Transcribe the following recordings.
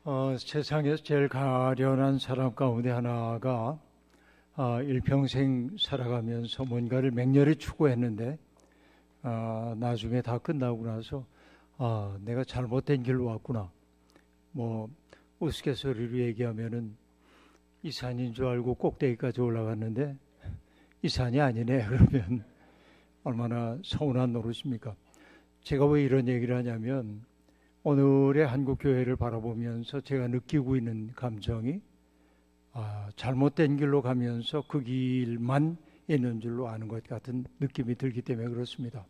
세상에서 제일 가련한 사람 가운데 하나가 일평생 살아가면서 뭔가를 맹렬히 추구했는데 나중에 다 끝나고 나서 내가 잘못된 길로 왔구나. 뭐 우스갯소리로 얘기하면은 이 산인 줄 알고 꼭대기까지 올라갔는데 이 산이 아니네. 그러면 얼마나 서운한 노릇입니까? 제가 왜 이런 얘기를 하냐면 오늘의 한국 교회를 바라보면서 제가 느끼고 있는 감정이 잘못된 길로 가면서 그 길만 있는 줄로 아는 것 같은 느낌이 들기 때문에 그렇습니다.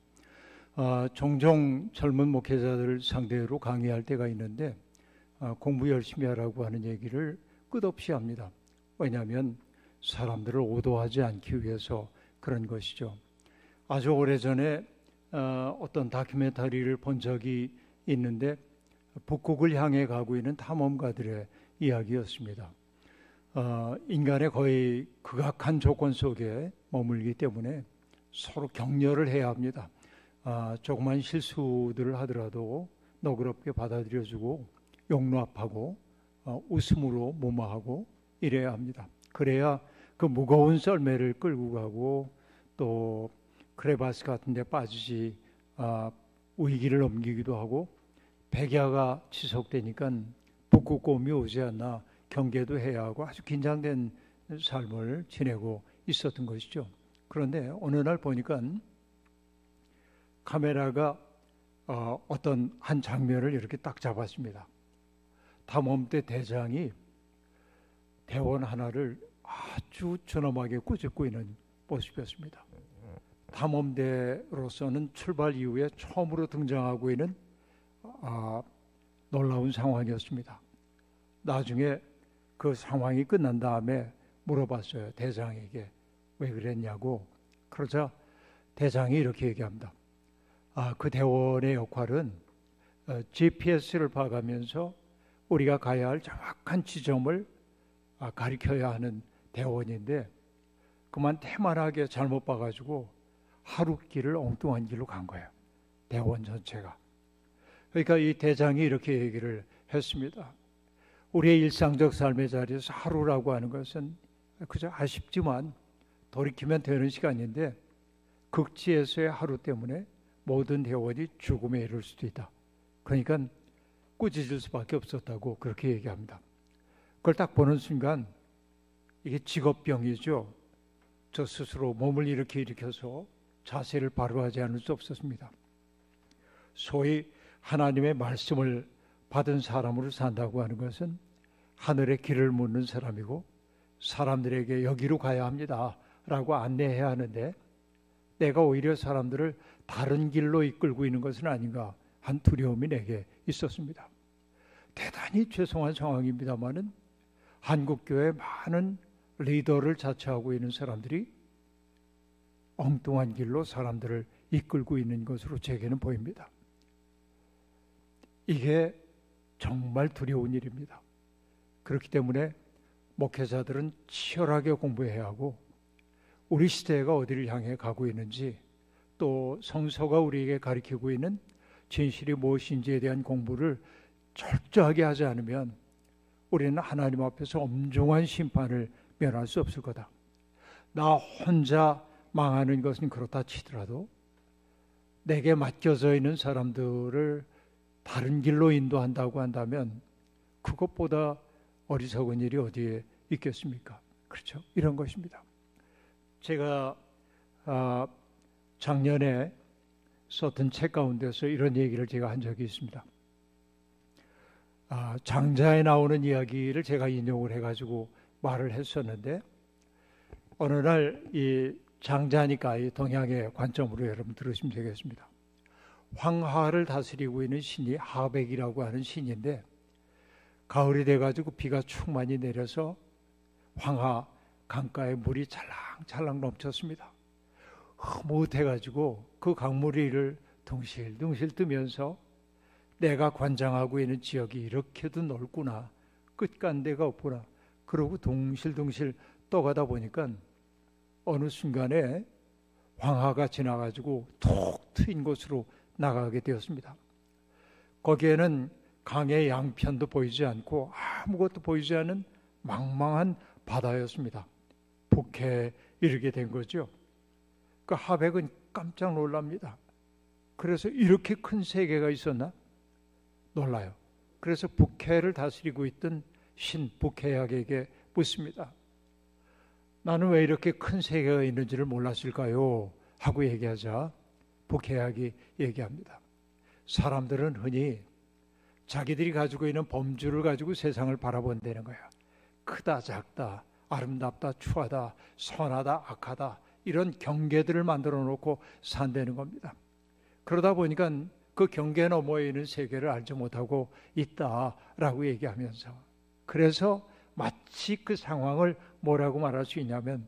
종종 젊은 목회자들을 상대로 강의할 때가 있는데 공부 열심히 하라고 하는 얘기를 끝없이 합니다. 왜냐하면 사람들을 오도하지 않기 위해서 그런 것이죠. 아주 오래전에 어떤 다큐멘터리를 본 적이 있는데 북극을 향해 가고 있는 탐험가들의 이야기였습니다. 인간의 거의 극악한 조건 속에 머물기 때문에 서로 격려를 해야 합니다. 조그만 실수들을 하더라도 너그럽게 받아들여주고 용납하고 웃음으로 무마하고 이래야 합니다. 그래야 그 무거운 썰매를 끌고 가고 또 크레바스 같은 데 빠지지 위기를 넘기기도 하고 백야가 지속되니까 북극곰이 오지 않나 경계도 해야 하고 아주 긴장된 삶을 지내고 있었던 것이죠. 그런데 어느 날 보니까 카메라가 어떤 한 장면을 이렇게 딱 잡았습니다. 탐험대 대장이 대원 하나를 아주 존엄하게 꾸짖고 있는 모습이었습니다. 탐험대로서는 출발 이후에 처음으로 등장하고 있는 놀라운 상황이었습니다. 나중에 그 상황이 끝난 다음에 물어봤어요. 대장에게 왜 그랬냐고. 그러자 대장이 이렇게 얘기합니다. 그 대원의 역할은 GPS를 봐가면서 우리가 가야 할 정확한 지점을 가리켜야 하는 대원인데 그만 태만하게 잘못 봐가지고 하루 길을 엉뚱한 길로 간 거예요. 대원 전체가. 그러니까 이 대장이 이렇게 얘기를 했습니다. 우리의 일상적 삶의 자리에서 하루라고 하는 것은 그저 아쉽지만 돌이키면 되는 시간인데 극지에서의 하루 때문에 모든 대원이 죽음에 이를 수도 있다. 그러니까 꾸짖을 수밖에 없었다고 그렇게 얘기합니다. 그걸 딱 보는 순간 이게 직업병이죠. 저 스스로 몸을 이렇게 일으켜서 자세를 바로 하지 않을 수 없었습니다. 소위 하나님의 말씀을 받은 사람으로 산다고 하는 것은 하늘의 길을 묻는 사람이고 사람들에게 여기로 가야 합니다 라고 안내해야 하는데 내가 오히려 사람들을 다른 길로 이끌고 있는 것은 아닌가 한 두려움이 내게 있었습니다. 대단히 죄송한 상황입니다만은 한국교회 많은 리더를 자처하고 있는 사람들이 엉뚱한 길로 사람들을 이끌고 있는 것으로 제게는 보입니다. 이게 정말 두려운 일입니다. 그렇기 때문에 목회자들은 치열하게 공부해야 하고 우리 시대가 어디를 향해 가고 있는지 또 성서가 우리에게 가르치고 있는 진실이 무엇인지에 대한 공부를 철저하게 하지 않으면 우리는 하나님 앞에서 엄중한 심판을 면할 수 없을 거다. 나 혼자 망하는 것은 그렇다 치더라도 내게 맡겨져 있는 사람들을 다른 길로 인도한다고 한다면 그것보다 어리석은 일이 어디에 있겠습니까? 그렇죠? 이런 것입니다. 제가 작년에 썼던 책 가운데서 이런 얘기를 제가 한 적이 있습니다. 장자에 나오는 이야기를 제가 인용을 해가지고 말을 했었는데 어느 날 이 장자니까 이 동양의 관점으로 여러분 들으시면 되겠습니다. 황하를 다스리고 있는 신이 하백이라고 하는 신인데 가을이 돼가지고 비가 충만히 내려서 황하 강가에 물이 찰랑찰랑 넘쳤습니다. 흐뭇해가지고 그 강물위를 둥실둥실 뜨면서 내가 관장하고 있는 지역이 이렇게도 넓구나, 끝간데가 없구나, 그러고 둥실둥실 떠가다 보니까 어느 순간에 황하가 지나가지고 톡 트인 곳으로 나가게 되었습니다. 거기에는 강의 양편도 보이지 않고 아무것도 보이지 않는 망망한 바다였습니다. 북해에 이르게 된 거죠. 그 하백은 깜짝 놀랍니다. 그래서 이렇게 큰 세계가 있었나? 놀라요. 그래서 북해를 다스리고 있던 신 북해약에게 묻습니다. 나는 왜 이렇게 큰 세계가 있는지를 몰랐을까요? 하고 얘기하자 북해약이 얘기합니다. 사람들은 흔히 자기들이 가지고 있는 범주를 가지고 세상을 바라본다는 거야. 크다 작다, 아름답다 추하다, 선하다 악하다, 이런 경계들을 만들어 놓고 산다는 겁니다. 그러다 보니까 그 경계 너머에 있는 세계를 알지 못하고 있다라고 얘기하면서, 그래서 마치 그 상황을 뭐라고 말할 수 있냐면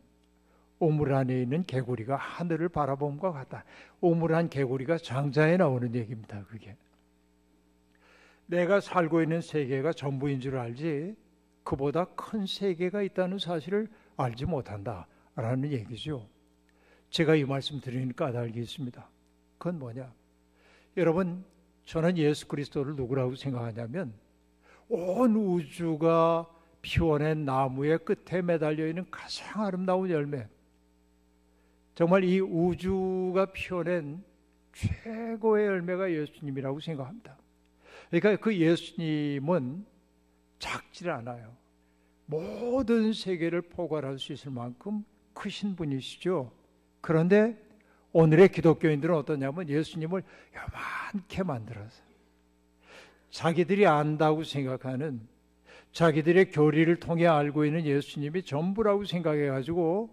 오물 안에 있는 개구리가 하늘을 바라봄과 같다. 오물 안 개구리가 장자에 나오는 얘기입니다. 그게 내가 살고 있는 세계가 전부인 줄 알지 그보다 큰 세계가 있다는 사실을 알지 못한다라는 얘기죠. 제가 이 말씀 드리는 까닭이 있습니다. 그건 뭐냐? 여러분, 저는 예수 그리스도를 누구라고 생각하냐면 온 우주가 피워낸 나무의 끝에 매달려 있는 가장 아름다운 열매, 정말 이 우주가 피워낸 최고의 열매가 예수님이라고 생각합니다. 그러니까 그 예수님은 작질 않아요. 모든 세계를 포괄할 수 있을 만큼 크신 분이시죠. 그런데 오늘의 기독교인들은 어떠냐면 예수님을 요만케 만들어서 자기들이 안다고 생각하는, 자기들의 교리를 통해 알고 있는 예수님이 전부라고 생각해가지고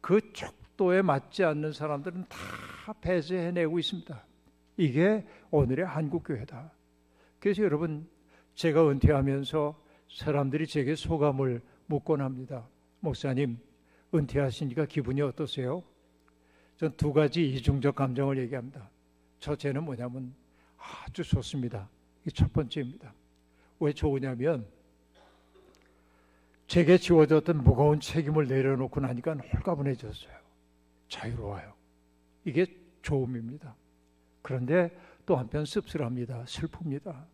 그 척도에 맞지 않는 사람들은 다 배제해내고 있습니다. 이게 오늘의 한국교회다. 그래서 여러분, 제가 은퇴하면서 사람들이 제게 소감을 묻곤 합니다. 목사님, 은퇴하시니까 기분이 어떠세요? 전 두 가지 이중적 감정을 얘기합니다. 첫째는 뭐냐면 아주 좋습니다. 이게 첫 번째입니다. 왜 좋으냐면 제게 지워졌던 무거운 책임을 내려놓고 나니까 홀가분해졌어요. 자유로워요. 이게 좋음입니다. 그런데 또 한편 씁쓸합니다. 슬픕니다.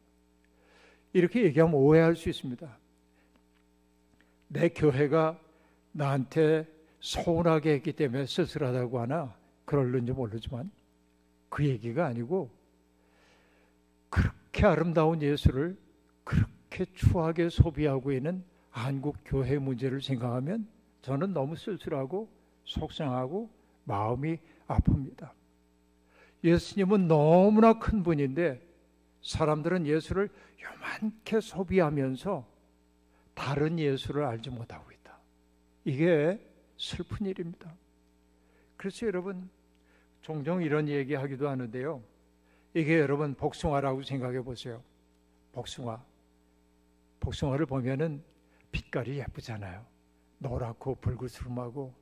이렇게 얘기하면 오해할 수 있습니다. 내 교회가 나한테 서운하게 했기 때문에 쓸쓸하다고 하나 그럴는지 모르지만 그 얘기가 아니고, 그렇게 아름다운 예수를 그렇게 추하게 소비하고 있는 한국 교회 문제를 생각하면 저는 너무 쓸쓸하고 속상하고 마음이 아픕니다. 예수님은 너무나 큰 분인데 사람들은 예수를 요만케 소비하면서 다른 예수를 알지 못하고 있다. 이게 슬픈 일입니다. 그래서 여러분, 종종 이런 얘기하기도 하는데요. 이게 여러분 복숭아라고 생각해 보세요. 복숭아를 보면은 빛깔이 예쁘잖아요. 노랗고 붉으스름하고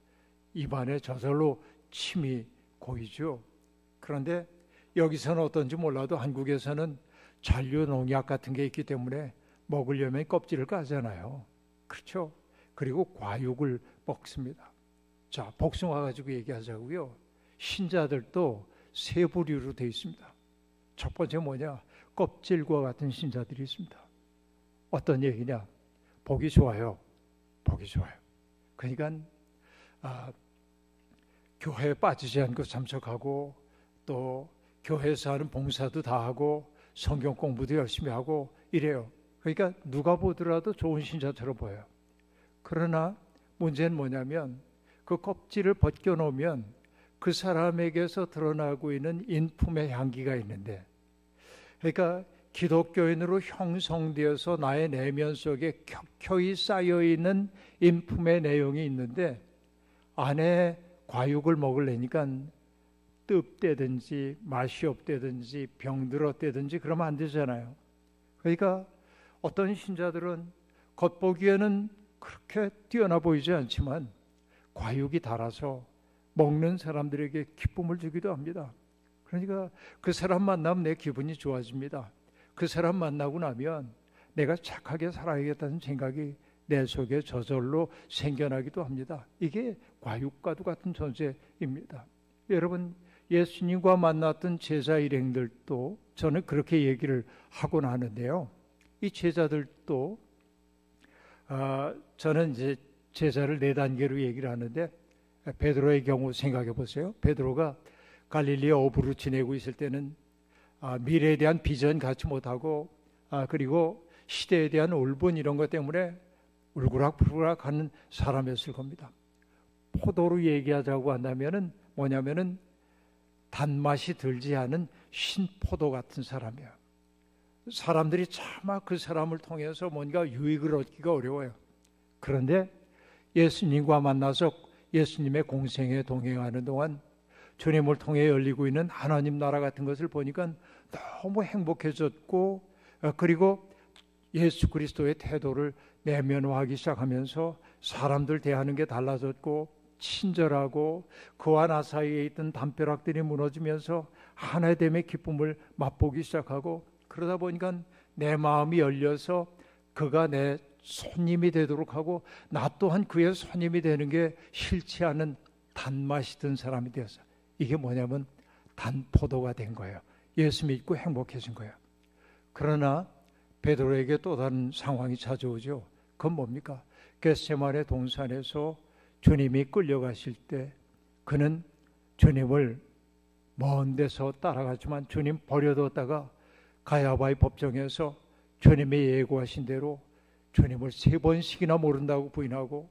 입안에 저절로 침이 고이죠. 그런데 여기서는 어떤지 몰라도 한국에서는 잔류 농약 같은 게 있기 때문에 먹으려면 껍질을 까잖아요. 그렇죠? 그리고 과육을 먹습니다. 자, 복숭아 가지고 얘기하자고요. 신자들도 세 부류로 되어 있습니다. 첫 번째 뭐냐? 껍질과 같은 신자들이 있습니다. 어떤 얘기냐? 보기 좋아요. 보기 좋아요. 그러니까 교회에 빠지지 않고 참석하고 또 교회에서 하는 봉사도 다 하고 성경 공부도 열심히 하고 이래요. 그러니까 누가 보더라도 좋은 신자처럼 보여요. 그러나 문제는 뭐냐면 그 껍질을 벗겨놓으면 그 사람에게서 드러나고 있는 인품의 향기가 있는데, 그러니까 기독교인으로 형성되어서 나의 내면 속에 켜켜이 쌓여있는 인품의 내용이 있는데 안에 과육을 먹으려니까 뜹대든지 맛이 없대든지 병들었대든지 그러면 안 되잖아요. 그러니까 어떤 신자들은 겉보기에는 그렇게 뛰어나 보이지 않지만 과육이 달아서 먹는 사람들에게 기쁨을 주기도 합니다. 그러니까 그 사람 만나면 내 기분이 좋아집니다. 그 사람 만나고 나면 내가 착하게 살아야겠다는 생각이 내 속에 저절로 생겨나기도 합니다. 이게 과육과도 같은 존재입니다. 여러분, 예수님과 만났던 제자 일행들도 저는 그렇게 얘기를 하곤 하는데요. 이 제자들도 저는 이제 제자를 네 단계로 얘기를 하는데, 베드로의 경우 생각해 보세요. 베드로가 갈릴리 어부로 지내고 있을 때는 미래에 대한 비전 갖지 못하고 그리고 시대에 대한 울분 이런 것 때문에 울그락불그락 하는 사람이었을 겁니다. 포도로 얘기하자고 한다면은 뭐냐면은 단맛이 들지 않은 신포도 같은 사람이야. 사람들이 차마 그 사람을 통해서 뭔가 유익을 얻기가 어려워요. 그런데 예수님과 만나서 예수님의 공생에 동행하는 동안 주님을 통해 열리고 있는 하나님 나라 같은 것을 보니까 너무 행복해졌고, 그리고 예수 그리스도의 태도를 내면화하기 시작하면서 사람들 대하는 게 달라졌고 친절하고 그와 나 사이에 있던 담벼락들이 무너지면서 하나됨의 기쁨을 맛보기 시작하고, 그러다 보니까 내 마음이 열려서 그가 내 손님이 되도록 하고 나 또한 그의 손님이 되는 게 싫지 않은 단맛이 든 사람이 되었어요. 이게 뭐냐면 단포도가 된 거예요. 예수 믿고 행복해진 거예요. 그러나 베드로에게 또 다른 상황이 찾아오죠. 그건 뭡니까? 겟세마네 동산에서 주님이 끌려가실 때 그는 주님을 먼 데서 따라가지만 주님 버려뒀다가 가야바의 법정에서 주님이 예고하신 대로 주님을 3번씩이나 모른다고 부인하고,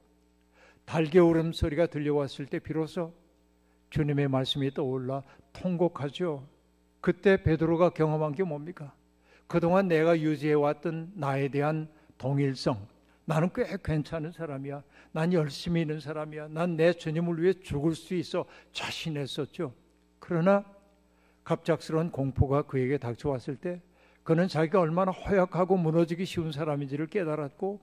달개 울음소리가 들려왔을 때 비로소 주님의 말씀이 떠올라 통곡하죠. 그때 베드로가 경험한 게 뭡니까? 그동안 내가 유지해왔던 나에 대한 동일성, 나는 꽤 괜찮은 사람이야, 난 열심히 있는 사람이야, 난 내 주님을 위해 죽을 수 있어 자신했었죠. 그러나 갑작스러운 공포가 그에게 닥쳐왔을 때 그는 자기가 얼마나 허약하고 무너지기 쉬운 사람인지를 깨달았고,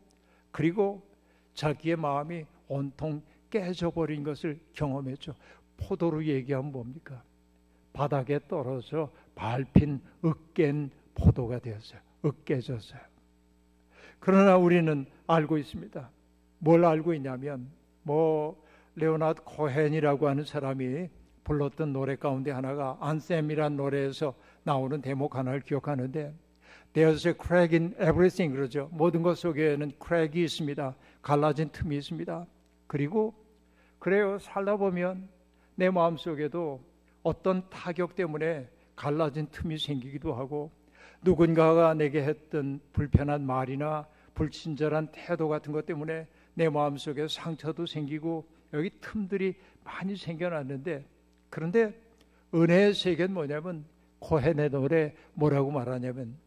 그리고 자기의 마음이 온통 깨져버린 것을 경험했죠. 포도로 얘기하면 뭡니까? 바닥에 떨어져 밟힌 으깬 포도가 되었어요. 으깨졌어요. 그러나 우리는 알고 있습니다. 뭘 알고 있냐면 레오나드 코헨이라고 하는 사람이 불렀던 노래 가운데 하나가 안셈이란 노래에서 나오는 대목 하나를 기억하는데, There's a crack in everything 그러죠. 모든 것 속에는 crack이 있습니다. 갈라진 틈이 있습니다. 그리고 그래요, 살다 보면 내 마음속에도 어떤 타격 때문에 갈라진 틈이 생기기도 하고, 누군가가 내게 했던 불편한 말이나 불친절한 태도 같은 것 때문에 내 마음속에 상처도 생기고 여기 틈들이 많이 생겨났는데, 그런데 은혜의 세계는 뭐냐면 코헨의 노래 뭐라고 말하냐면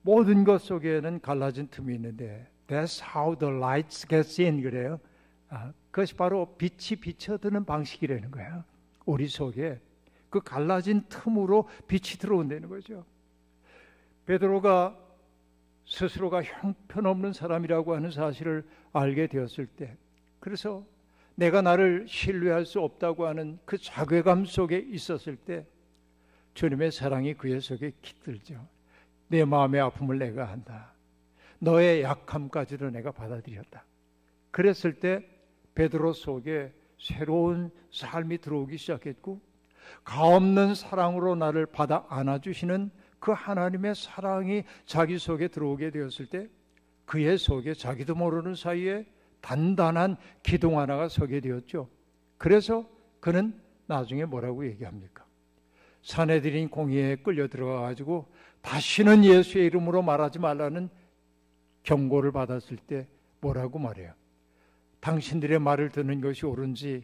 모든 것 속에는 갈라진 틈이 있는데 That's how the lights gets in 그래요. 그것이 바로 빛이 비춰드는 방식이라는 거예요. 우리 속에 그 갈라진 틈으로 빛이 들어온다는 거죠. 베드로가 스스로가 형편없는 사람이라고 하는 사실을 알게 되었을 때, 그래서 내가 나를 신뢰할 수 없다고 하는 그 자괴감 속에 있었을 때 주님의 사랑이 그의 속에 깃들죠. 내 마음의 아픔을 내가 한다. 너의 약함까지도 내가 받아들였다. 그랬을 때 베드로 속에 새로운 삶이 들어오기 시작했고, 가없는 사랑으로 나를 받아 안아주시는 그 하나님의 사랑이 자기 속에 들어오게 되었을 때 그의 속에 자기도 모르는 사이에 단단한 기둥 하나가 서게 되었죠. 그래서 그는 나중에 뭐라고 얘기합니까? 사내들인 공의에 끌려 들어가가지고 다시는 예수의 이름으로 말하지 말라는 경고를 받았을 때 뭐라고 말해요? 당신들의 말을 듣는 것이 옳은지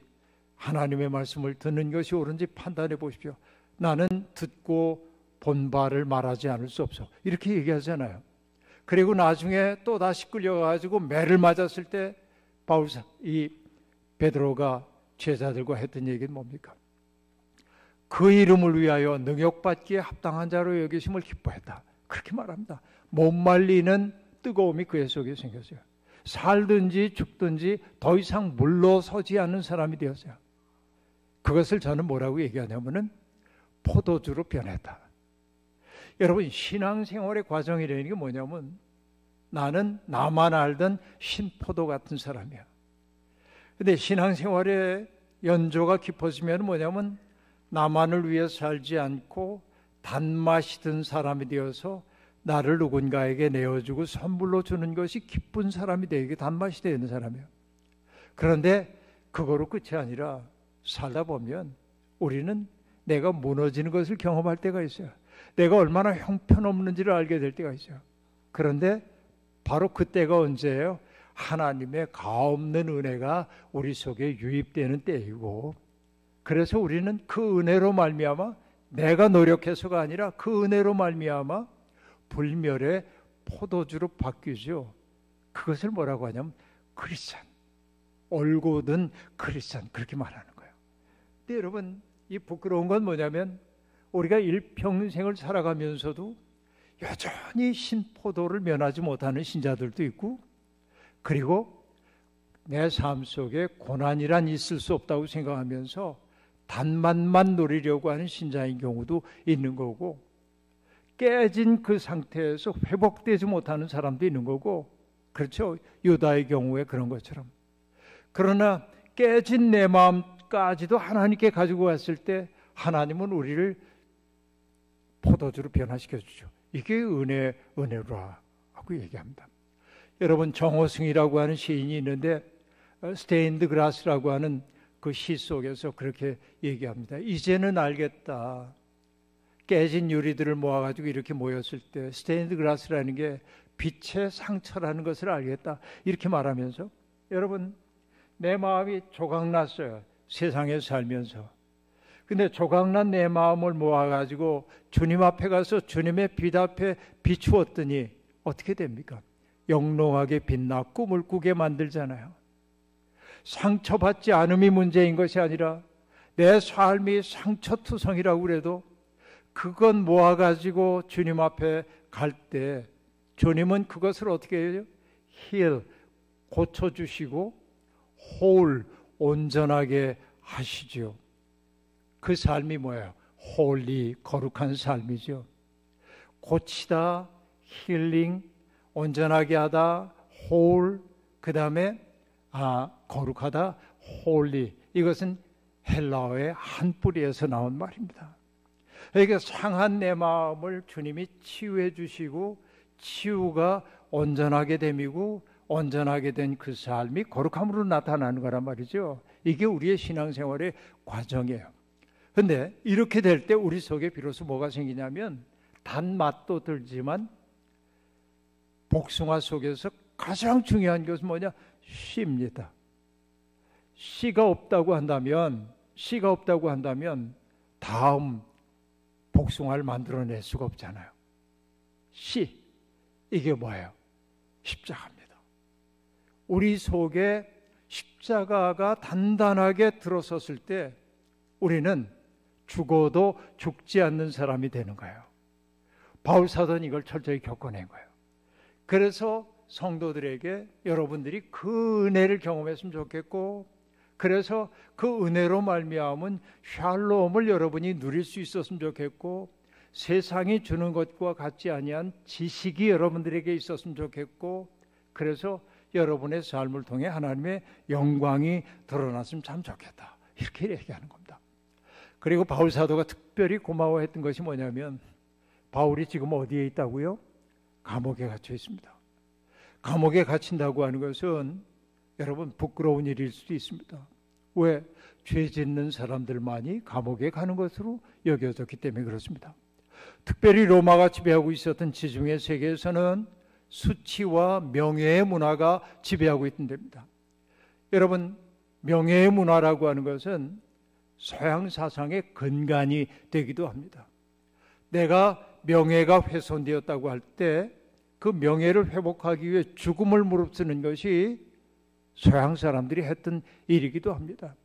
하나님의 말씀을 듣는 것이 옳은지 판단해 보십시오. 나는 듣고 본 바를 말하지 않을 수 없어. 이렇게 얘기하잖아요. 그리고 나중에 또 다시 끌려가지고 매를 맞았을 때 이 베드로가 제자들과 했던 얘기는 뭡니까? 그 이름을 위하여 능욕받기에 합당한 자로 여기심을 기뻐했다. 그렇게 말합니다. 못 말리는 뜨거움이 그의 속에 생겼어요. 살든지 죽든지 더 이상 물러서지 않는 사람이 되었어요. 그것을 저는 뭐라고 얘기하냐면은 포도주로 변했다. 여러분, 신앙생활의 과정이라는 게 뭐냐면 나는 나만 알던 신포도 같은 사람이야. 근데 신앙생활의 연조가 깊어지면 뭐냐면 나만을 위해 살지 않고 단맛이 든 사람이 되어서 나를 누군가에게 내어주고 선물로 주는 것이 기쁜 사람이 되게 단맛이 되는 사람이에요. 그런데 그거로 끝이 아니라 살다 보면 우리는 내가 무너지는 것을 경험할 때가 있어요. 내가 얼마나 형편없는지를 알게 될 때가 있어요. 그런데 바로 그때가 언제예요? 하나님의 가없는 은혜가 우리 속에 유입되는 때이고, 그래서 우리는 그 은혜로 말미암아, 내가 노력해서가 아니라 그 은혜로 말미암아 불멸의 포도주로 바뀌죠. 그것을 뭐라고 하냐면 크리스찬, 올곧은 크리스찬, 그렇게 말하는 거예요. 근데 여러분, 이 부끄러운 건 뭐냐면 우리가 일평생을 살아가면서도 여전히 신포도를 면하지 못하는 신자들도 있고, 그리고 내 삶 속에 고난이란 있을 수 없다고 생각하면서 단맛만 노리려고 하는 신자인 경우도 있는 거고, 깨진 그 상태에서 회복되지 못하는 사람도 있는 거고, 그렇죠? 유다의 경우에 그런 것처럼. 그러나 깨진 내 마음까지도 하나님께 가지고 왔을 때 하나님은 우리를 포도주로 변화시켜 주죠. 이게 은혜라 하고 얘기합니다. 여러분, 정호승이라고 하는 시인이 있는데 스테인드 그라스라고 하는 그 시 속에서 그렇게 얘기합니다. 이제는 알겠다. 깨진 유리들을 모아가지고 이렇게 모였을 때 스테인드 그라스라는 게 빛의 상처라는 것을 알겠다, 이렇게 말하면서, 여러분, 내 마음이 조각났어요. 세상에 살면서. 근데 조각난 내 마음을 모아가지고 주님 앞에 가서 주님의 빛 앞에 비추었더니 어떻게 됩니까? 영롱하게 빛나 꿈을 꾸게 만들잖아요. 상처받지 않음이 문제인 것이 아니라 내 삶이 상처투성이라고 그래도 그건 모아가지고 주님 앞에 갈 때 주님은 그것을 어떻게 해요? 힐, 고쳐주시고 홀, 온전하게 하시죠. 그 삶이 뭐예요? 홀리, 거룩한 삶이죠. 고치다, 힐링, 온전하게 하다, 홀, 그 다음에 거룩하다, 홀리. 이것은 헬라어의 한 뿌리에서 나온 말입니다. 그러니까 상한 내 마음을 주님이 치유해 주시고, 치유가 온전하게 됨이고, 온전하게 된 그 삶이 거룩함으로 나타나는 거란 말이죠. 이게 우리의 신앙생활의 과정이에요. 그런데 이렇게 될 때 우리 속에 비로소 뭐가 생기냐면, 단맛도 들지만 복숭아 속에서 가장 중요한 것은 뭐냐? 씨입니다. 씨가 없다고 한다면 다음 복숭아를 만들어낼 수가 없잖아요. 씨, 이게 뭐예요? 십자가입니다. 우리 속에 십자가가 단단하게 들어섰을 때 우리는 죽어도 죽지 않는 사람이 되는 거예요. 바울 사도는 이걸 철저히 겪어낸 거예요. 그래서 성도들에게 여러분들이 그 은혜를 경험했으면 좋겠고, 그래서 그 은혜로 말미암은 샬롬을 여러분이 누릴 수 있었으면 좋겠고, 세상이 주는 것과 같지 아니한 지식이 여러분들에게 있었으면 좋겠고, 그래서 여러분의 삶을 통해 하나님의 영광이 드러났으면 참 좋겠다, 이렇게 얘기하는 겁니다. 그리고 바울 사도가 특별히 고마워했던 것이 뭐냐면, 바울이 지금 어디에 있다고요? 감옥에 갇혀 있습니다. 감옥에 갇힌다고 하는 것은 여러분 부끄러운 일일 수도 있습니다. 왜? 죄 짓는 사람들만이 감옥에 가는 것으로 여겨졌기 때문에 그렇습니다. 특별히 로마가 지배하고 있었던 지중해 세계에서는 수치와 명예의 문화가 지배하고 있던 데입니다. 여러분, 명예의 문화라고 하는 것은 서양 사상의 근간이 되기도 합니다. 내가 명예가 훼손되었다고 할 때 그 명예를 회복하기 위해 죽음을 무릅쓰는 것이 서양 사람들이 했던 일이기도 합니다.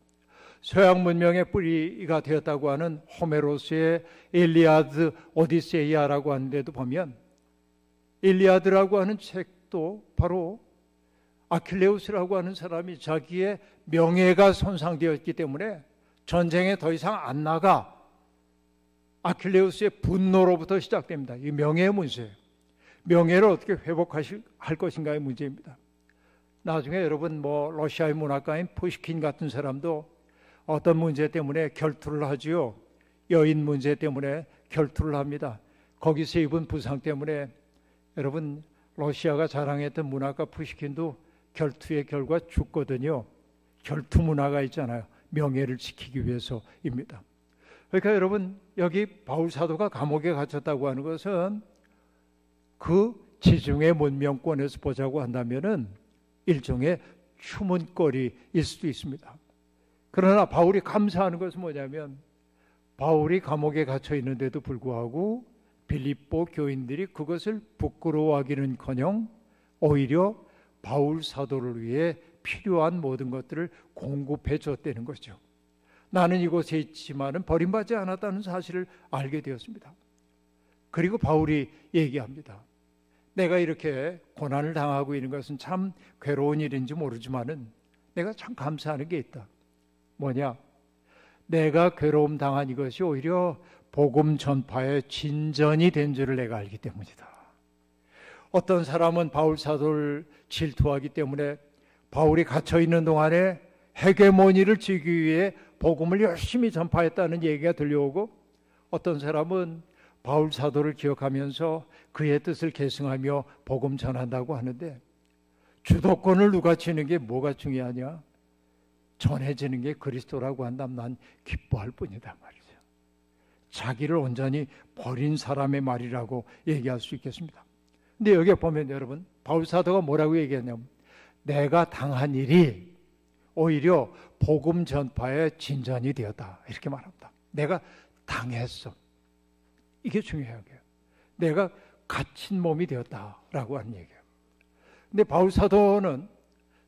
서양 문명의 뿌리가 되었다고 하는 호메로스의 일리아드 오디세이아라고 하는 데도 보면, 일리아드라고 하는 책도 바로 아킬레우스라고 하는 사람이 자기의 명예가 손상되었기 때문에 전쟁에 더 이상 안 나가, 아킬레우스의 분노로부터 시작됩니다. 이 명예의 문제예요. 명예를 어떻게 회복할 것인가의 문제입니다. 나중에 여러분 러시아의 문학가인 푸시킨 같은 사람도 어떤 문제 때문에 결투를 하지요. 여인 문제 때문에 결투를 합니다. 거기서 입은 부상 때문에 여러분 러시아가 자랑했던 문화가 푸시킨도 결투의 결과 죽거든요. 결투 문화가 있잖아요. 명예를 지키기 위해서입니다. 그러니까 여러분 여기 바울 사도가 감옥에 갇혔다고 하는 것은 그 지중해 문명권에서 보자고 한다면은 일종의 추문거리일 수도 있습니다. 그러나 바울이 감사하는 것은 뭐냐면 바울이 감옥에 갇혀 있는데도 불구하고 빌립보 교인들이 그것을 부끄러워하기는커녕 오히려 바울 사도를 위해 필요한 모든 것들을 공급해 줬다는 거죠. 나는 이곳에 있지만은 버림받지 않았다는 사실을 알게 되었습니다. 그리고 바울이 얘기합니다. 내가 이렇게 고난을 당하고 있는 것은 참 괴로운 일인지 모르지만은 내가 참 감사하는 게 있다. 뭐냐? 내가 괴로움 당한 이것이 오히려 복음 전파의 진전이 된 줄을 내가 알기 때문이다. 어떤 사람은 바울 사도를 질투하기 때문에 바울이 갇혀 있는 동안에 헤게모니를 쥐기 위해 복음을 열심히 전파했다는 얘기가 들려오고, 어떤 사람은 바울 사도를 기억하면서 그의 뜻을 계승하며 복음 전한다고 하는데, 주도권을 누가 쥐는 게 뭐가 중요하냐? 전해지는 게 그리스도라고 한다면 난 기뻐할 뿐이다 말이죠. 자기를 온전히 버린 사람의 말이라고 얘기할 수 있겠습니다. 근데 여기 보면 여러분 바울 사도가 뭐라고 얘기하냐면 내가 당한 일이 오히려 복음 전파의 진전이 되었다 이렇게 말합니다. 내가 당했어. 이게 중요해요. 내가 갇힌 몸이 되었다라고 하는 얘기예요. 근데 바울 사도는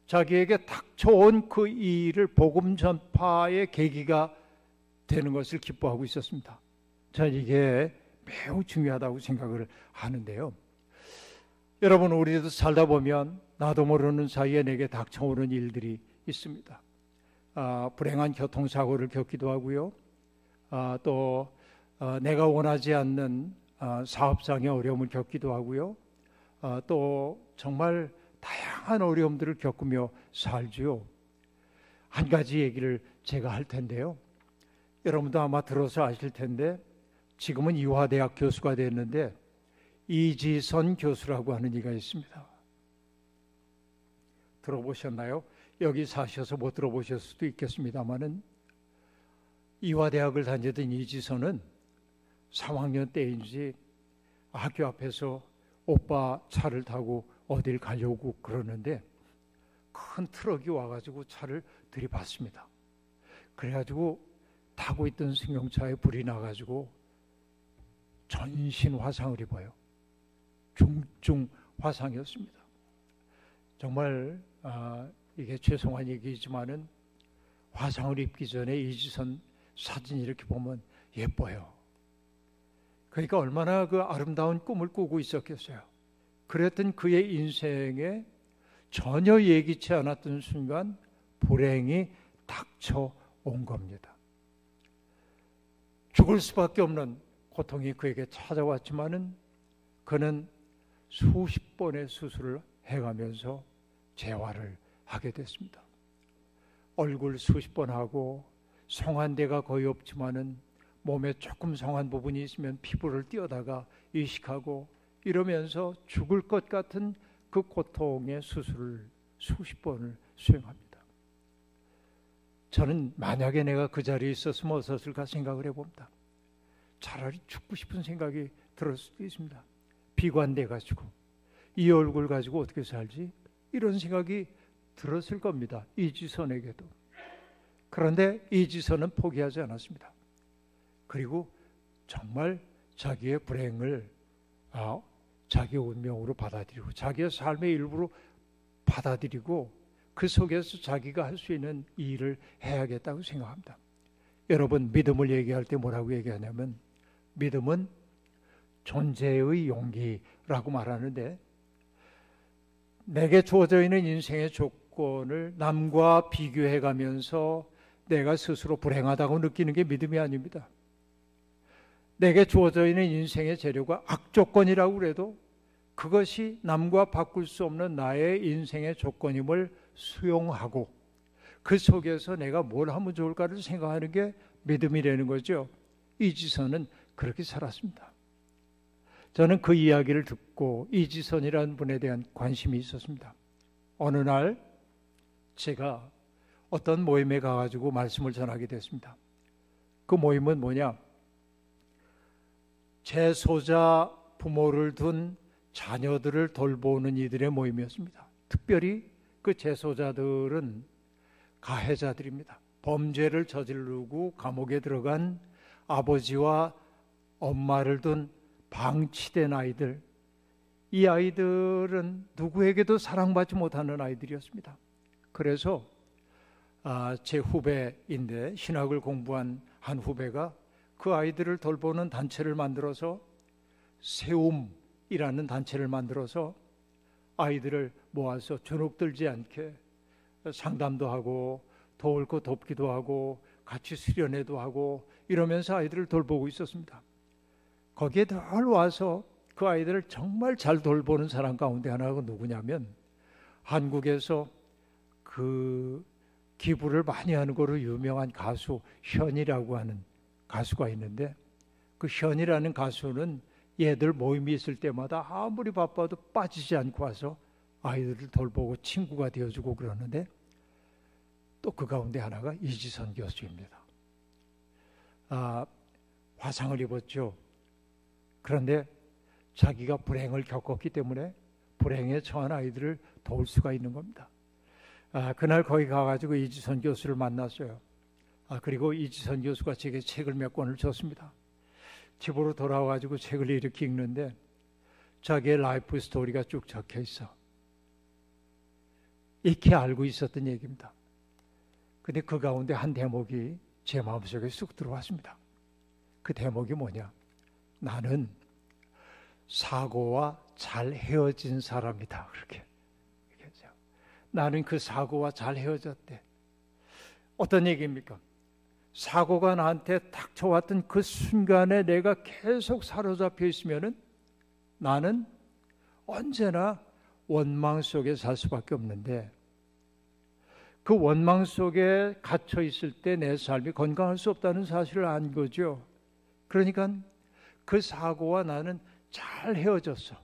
자기에게 닥쳐온 그 일을 복음 전파의 계기가 되는 것을 기뻐하고 있었습니다. 저는 이게 매우 중요하다고 생각을 하는데요. 여러분 우리도 살다 보면 나도 모르는 사이에 내게 닥쳐오는 일들이 있습니다. 불행한 교통사고를 겪기도 하고요. 또 내가 원하지 않는 사업상의 어려움을 겪기도 하고요. 또 정말 다양한 어려움들을 겪으며 살지요. 한 가지 얘기를 제가 할 텐데요. 여러분도 아마 들어서 아실 텐데 지금은 이화대학 교수가 됐는데 이지선 교수라고 하는 이가 있습니다. 들어보셨나요? 여기 사셔서 못 들어보셨을 수도 있겠습니다만은 이화대학을 다니던 이지선은 3학년 때인지 학교 앞에서 오빠 차를 타고 어딜 가려고 그러는데 큰 트럭이 와가지고 차를 들이받습니다. 그래가지고 타고 있던 승용차에 불이 나가지고 전신 화상을 입어요. 중증 화상이었습니다. 정말 이게 죄송한 얘기지만은 화상을 입기 전에 이지선 사진 이렇게 보면 예뻐요. 그러니까 얼마나 그 아름다운 꿈을 꾸고 있었겠어요. 그랬던 그의 인생에 전혀 예기치 않았던 순간 불행이 닥쳐온 겁니다. 죽을 수밖에 없는 고통이 그에게 찾아왔지만은 그는 수십 번의 수술을 해가면서 재활을 하게 됐습니다. 얼굴 수십 번 하고 성한 데가 거의 없지만은 몸에 조금 성한 부분이 있으면 피부를 띄어다가 이식하고 이러면서 죽을 것 같은 그 고통의 수술을 수십 번을 수행합니다. 저는 만약에 내가 그 자리에 있었으면 어땠을까 생각을 해봅니다. 차라리 죽고 싶은 생각이 들을 수도 있습니다. 비관돼가지고 이 얼굴 가지고 어떻게 살지? 이런 생각이 들었을 겁니다. 이지선에게도. 그런데 이지선은 포기하지 않았습니다. 그리고 정말 자기의 불행을 자기의 운명으로 받아들이고 자기의 삶의 일부로 받아들이고 그 속에서 자기가 할 수 있는 일을 해야겠다고 생각합니다. 여러분 믿음을 얘기할 때 뭐라고 얘기하냐면 믿음은 존재의 용기라고 말하는데 내게 주어져 있는 인생의 조건을 남과 비교해 가면서 내가 스스로 불행하다고 느끼는 게 믿음이 아닙니다. 내게 주어져 있는 인생의 재료가 악조건이라고 그래도 그것이 남과 바꿀 수 없는 나의 인생의 조건임을 수용하고 그 속에서 내가 뭘 하면 좋을까를 생각하는 게 믿음이라는 거죠. 이지선은 그렇게 살았습니다. 저는 그 이야기를 듣고 이지선이라는 분에 대한 관심이 있었습니다. 어느 날 제가 어떤 모임에 가가지고 말씀을 전하게 됐습니다. 그 모임은 뭐냐? 재소자 부모를 둔 자녀들을 돌보는 이들의 모임이었습니다. 특별히 그 재소자들은 가해자들입니다. 범죄를 저지르고 감옥에 들어간 아버지와 엄마를 둔 방치된 아이들, 이 아이들은 누구에게도 사랑받지 못하는 아이들이었습니다. 그래서 제 후배인데 신학을 공부한 한 후배가 그 아이들을 돌보는 단체를 만들어서 세움이라는 단체를 만들어서 아이들을 모아서 주눅들지 않게 상담도 하고 도울 거 돕기도 하고 같이 수련회도 하고 이러면서 아이들을 돌보고 있었습니다. 거기에 늘 와서 그 아이들을 정말 잘 돌보는 사람 가운데 하나가 누구냐면 한국에서 그 기부를 많이 하는 거로 유명한 가수 현이라고 하는 가수가 있는데 그 현이라는 가수는 얘들 모임이 있을 때마다 아무리 바빠도 빠지지 않고 와서 아이들을 돌보고 친구가 되어주고 그러는데 또 그 가운데 하나가 이지선 교수입니다. 화상을 입었죠. 그런데 자기가 불행을 겪었기 때문에 불행에 처한 아이들을 도울 수가 있는 겁니다. 그날 거기 가가지고 이지선 교수를 만났어요. 그리고 이지선 교수가 제게 책을 몇 권을 줬습니다. 집으로 돌아와가지고 책을 이렇게 읽는데 자기의 라이프 스토리가 쭉 적혀 있어. 익히 알고 있었던 얘기입니다. 근데 그 가운데 한 대목이 제 마음속에 쑥 들어왔습니다. 그 대목이 뭐냐? 나는 사고와 잘 헤어진 사람이다. 그렇게 얘기했어요. 나는 그 사고와 잘 헤어졌대. 어떤 얘기입니까? 사고가 나한테 닥쳐왔던 그 순간에 내가 계속 사로잡혀 있으면은 나는 언제나 원망 속에 살 수밖에 없는데 그 원망 속에 갇혀 있을 때 내 삶이 건강할 수 없다는 사실을 안 거죠. 그러니까 그 사고와 나는 잘 헤어졌어.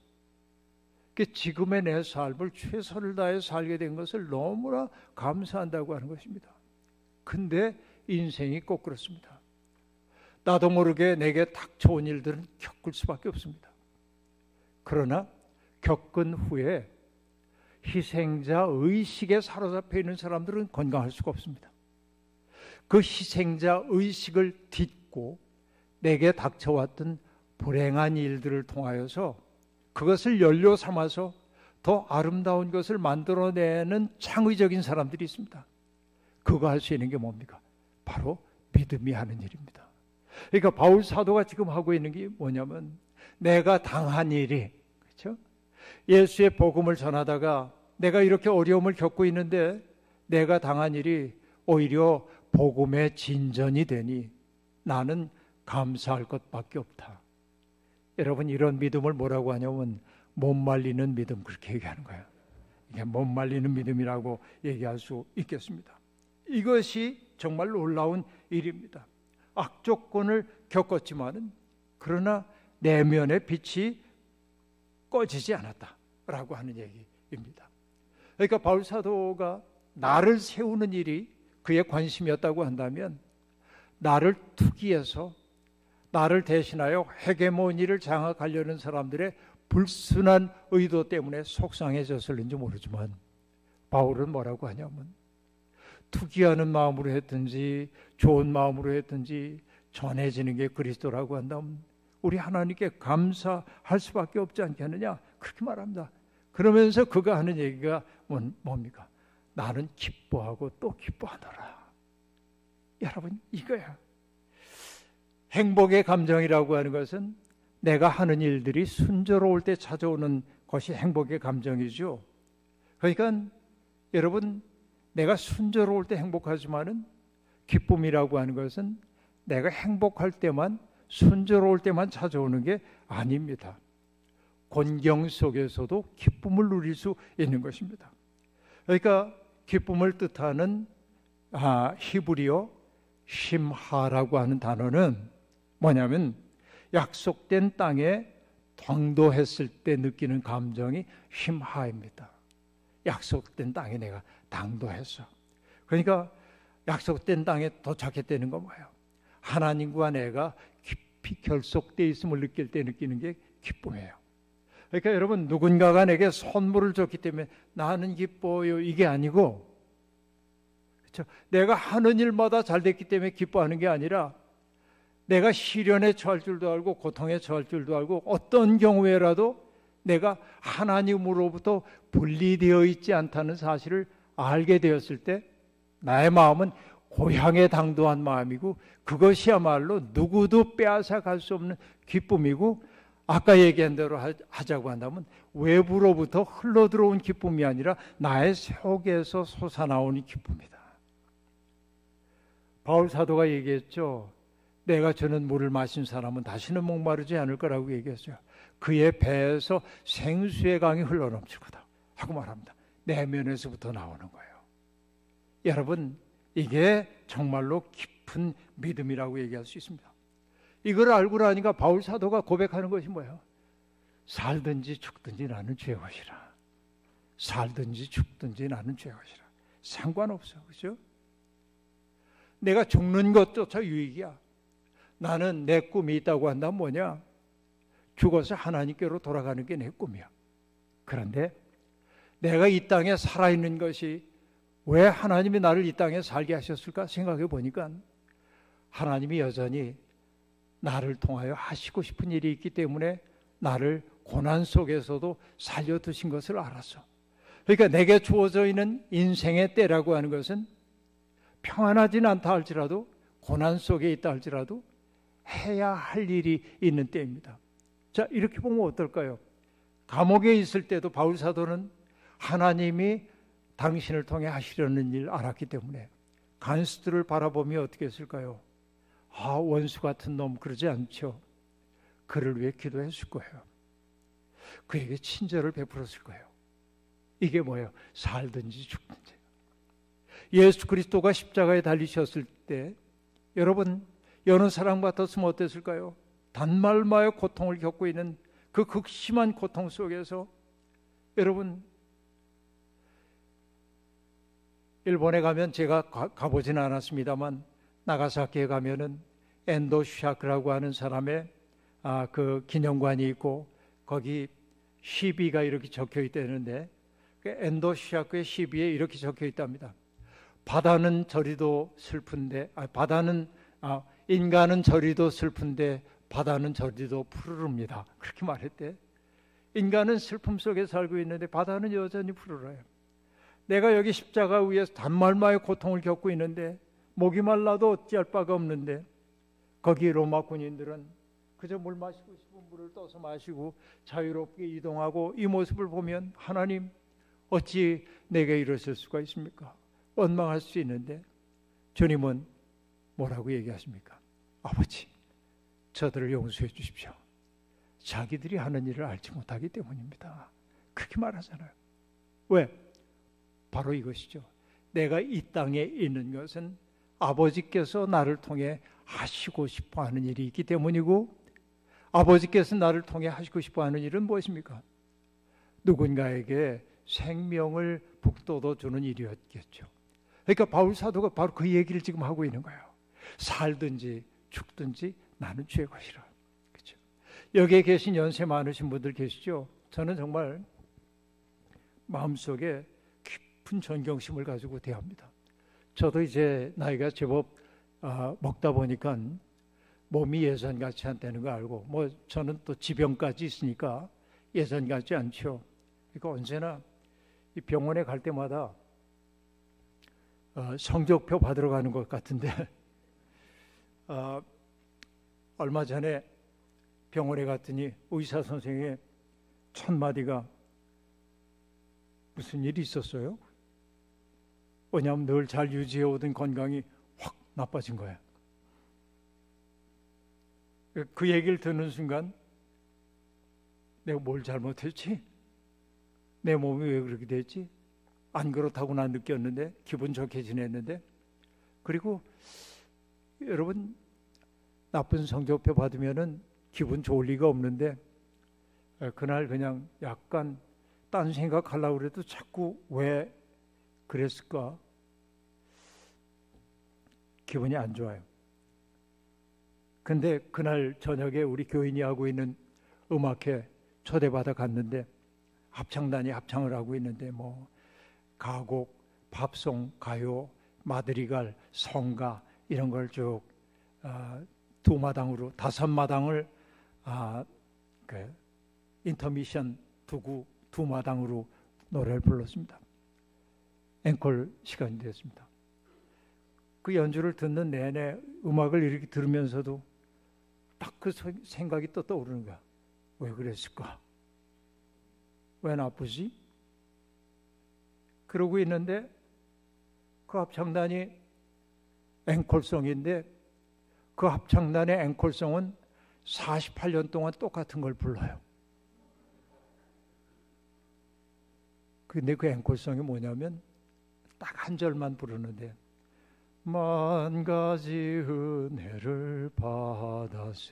지금의 내 삶을 최선을 다해 살게 된 것을 너무나 감사한다고 하는 것입니다. 근데 인생이 꼭 그렇습니다. 나도 모르게 내게 닥쳐온 일들은 겪을 수밖에 없습니다. 그러나 겪은 후에 희생자 의식에 사로잡혀 있는 사람들은 건강할 수가 없습니다. 그 희생자 의식을 딛고 내게 닥쳐왔던 불행한 일들을 통하여서 그것을 연료 삼아서 더 아름다운 것을 만들어내는 창의적인 사람들이 있습니다. 그거 할 수 있는 게 뭡니까? 바로 믿음이 하는 일입니다. 그러니까 바울 사도가 지금 하고 있는 게 뭐냐면 내가 당한 일이, 그렇죠? 예수의 복음을 전하다가 내가 이렇게 어려움을 겪고 있는데 내가 당한 일이 오히려 복음의 진전이 되니 나는 감사할 것밖에 없다. 여러분, 이런 믿음을 뭐라고 하냐면 못 말리는 믿음, 그렇게 얘기하는 거예요. 이게 못 말리는 믿음이라고 얘기할 수 있겠습니다. 이것이 정말 놀라운 일입니다. 악조건을 겪었지만은 그러나 내면의 빛이 꺼지지 않았다라고 하는 얘기입니다. 그러니까 바울 사도가 나를 세우는 일이 그의 관심이었다고 한다면 나를 투기해서 나를 대신하여 헤게모니를 장악하려는 사람들의 불순한 의도 때문에 속상해졌을는지 모르지만 바울은 뭐라고 하냐면 투기하는 마음으로 했든지 좋은 마음으로 했든지 전해지는 게 그리스도라고 한다면 우리 하나님께 감사할 수밖에 없지 않겠느냐, 그렇게 말합니다. 그러면서 그가 하는 얘기가 뭡니까? 나는 기뻐하고 또 기뻐하노라. 여러분, 이거야. 행복의 감정이라고 하는 것은 내가 하는 일들이 순조로울 때 찾아오는 것이 행복의 감정이죠. 그러니까 여러분, 내가 순조로울 때 행복하지만은 기쁨이라고 하는 것은 내가 행복할 때만, 순조로울 때만 찾아오는 게 아닙니다. 곤경 속에서도 기쁨을 누릴 수 있는 것입니다. 그러니까 기쁨을 뜻하는 히브리어 심하라고 하는 단어는 뭐냐면 약속된 땅에 당도했을 때 느끼는 감정이 심하입니다. 약속된 땅에 내가 당도했어. 그러니까 약속된 땅에 도착했다는 건 뭐예요? 하나님과 내가 깊이 결속되어 있음을 느낄 때 느끼는 게 기쁨이에요. 그러니까 여러분, 누군가가 내게 선물을 줬기 때문에 나는 기뻐요, 이게 아니고, 그렇죠? 내가 하는 일마다 잘 됐기 때문에 기뻐하는 게 아니라 내가 시련에 처할 줄도 알고 고통에 처할 줄도 알고 어떤 경우에라도 내가 하나님으로부터 분리되어 있지 않다는 사실을 알게 되었을 때 나의 마음은 고향에 당도한 마음이고, 그것이야말로 누구도 빼앗아 갈 수 없는 기쁨이고, 아까 얘기한 대로 하자고 한다면 외부로부터 흘러들어온 기쁨이 아니라 나의 속에서 솟아나오는 기쁨이다. 바울 사도가 얘기했죠. 내가 주는 물을 마신 사람은 다시는 목마르지 않을 거라고 얘기했어요. 그의 배에서 생수의 강이 흘러넘칠 거다 하고 말합니다. 내면에서부터 나오는 거예요. 여러분, 이게 정말로 깊은 믿음이라고 얘기할 수 있습니다. 이걸 알고 나니까 바울 사도가 고백하는 것이 뭐예요? 살든지 죽든지 나는 주의 것이라. 살든지 죽든지 나는 주의 것이라. 상관없어, 그렇죠? 내가 죽는 것조차 유익이야. 나는 내 꿈이 있다고 한다면 뭐냐? 죽어서 하나님께로 돌아가는 게 내 꿈이야. 그런데 내가 이 땅에 살아있는 것이 왜 하나님이 나를 이 땅에 살게 하셨을까 생각해 보니까 하나님이 여전히 나를 통하여 하시고 싶은 일이 있기 때문에 나를 고난 속에서도 살려두신 것을 알았어. 그러니까 내게 주어져 있는 인생의 때라고 하는 것은 평안하진 않다 할지라도, 고난 속에 있다 할지라도 해야 할 일이 있는 때입니다. 자, 이렇게 보면 어떨까요? 감옥에 있을 때도 바울 사도는 하나님이 당신을 통해 하시려는 일 알았기 때문에 간수들을 바라보며 어떻게 했을까요? 아, 원수 같은 놈, 그러지 않죠. 그를 위해 기도했을 거예요. 그에게 친절을 베풀었을 거예요. 이게 뭐예요? 살든지 죽든지. 예수 그리스도가 십자가에 달리셨을 때 여러분, 여느 사람 같았으면 어땠을까요? 단말마의 고통을 겪고 있는 그 극심한 고통 속에서 여러분, 일본에 가면 제가 가보지는 않았습니다만 나가사키에 가면은 엔도 슈샤크라고 하는 사람의 그 기념관이 있고 거기 시비가 이렇게 적혀 있다는데, 그 엔도 슈샤크의 시비에 이렇게 적혀 있답니다. 바다는 저리도 슬픈데, 인간은 저리도 슬픈데 바다는 저리도 푸르릅니다. 그렇게 말했대. 인간은 슬픔 속에 살고 있는데 바다는 여전히 푸르러요. 내가 여기 십자가 위에서 단말마의 고통을 겪고 있는데 목이 말라도 어찌할 바가 없는데 거기 로마 군인들은 그저 물 마시고 싶은 물을 떠서 마시고 자유롭게 이동하고, 이 모습을 보면 하나님, 어찌 내게 이러실 수가 있습니까? 원망할 수 있는데 주님은 뭐라고 얘기하십니까? 아버지, 저들을 용서해 주십시오. 자기들이 하는 일을 알지 못하기 때문입니다. 그렇게 말하잖아요. 왜? 바로 이것이죠. 내가 이 땅에 있는 것은 아버지께서 나를 통해 하시고 싶어 하는 일이 있기 때문이고, 아버지께서 나를 통해 하시고 싶어 하는 일은 무엇입니까? 누군가에게 생명을 북돋워 주는 일이었겠죠. 그러니까 바울 사도가 바로 그 얘기를 지금 하고 있는 거예요. 살든지 죽든지 나는 주의 것이라. 그렇죠? 여기에 계신 연세 많으신 분들 계시죠? 저는 정말 마음속에 깊은 존경심을 가지고 대합니다. 저도 이제 나이가 제법 먹다 보니까 몸이 예전 같지 않다는 거 알고, 뭐 저는 또 지병까지 있으니까 예전 같지 않죠. 그러니까 언제나 이 병원에 갈 때마다 성적표 받으러 가는 것 같은데 얼마 전에 병원에 갔더니 의사 선생의 첫 마디가 무슨 일이 있었어요? 왜냐하면 늘 잘 유지해 오던 건강이 확 나빠진 거예요. 그 얘기를 듣는 순간 내가 뭘 잘못했지? 내 몸이 왜 그렇게 됐지? 안 그렇다고 난 느꼈는데, 기분 좋게 지냈는데. 그리고 여러분, 나쁜 성적표 받으면은 기분 좋을 리가 없는데 그날 그냥 약간 딴 생각하려고 그래도 자꾸 왜 그랬을까? 기분이 안 좋아요. 근데 그날 저녁에 우리 교인이 하고 있는 음악회 초대받아 갔는데 합창단이 합창을 하고 있는데 뭐 가곡, 팝송, 가요, 마드리갈, 성가 이런 걸 쭉 두 마당으로 다섯 마당을 그 인터미션 두고 두 마당으로 노래를 불렀습니다. 앵콜 시간이 되었습니다. 그 연주를 듣는 내내 음악을 이렇게 들으면서도 딱 그 생각이 또 떠오르는 거야. 왜 그랬을까? 왜 나쁘지? 그러고 있는데 그 합창단이 앵콜송인데 그 합창단의 앵콜송은 48년 동안 똑같은 걸 불러요. 근데 그 앵콜송이 뭐냐면 딱 한 절만 부르는데 만 가지 은혜를 받았으니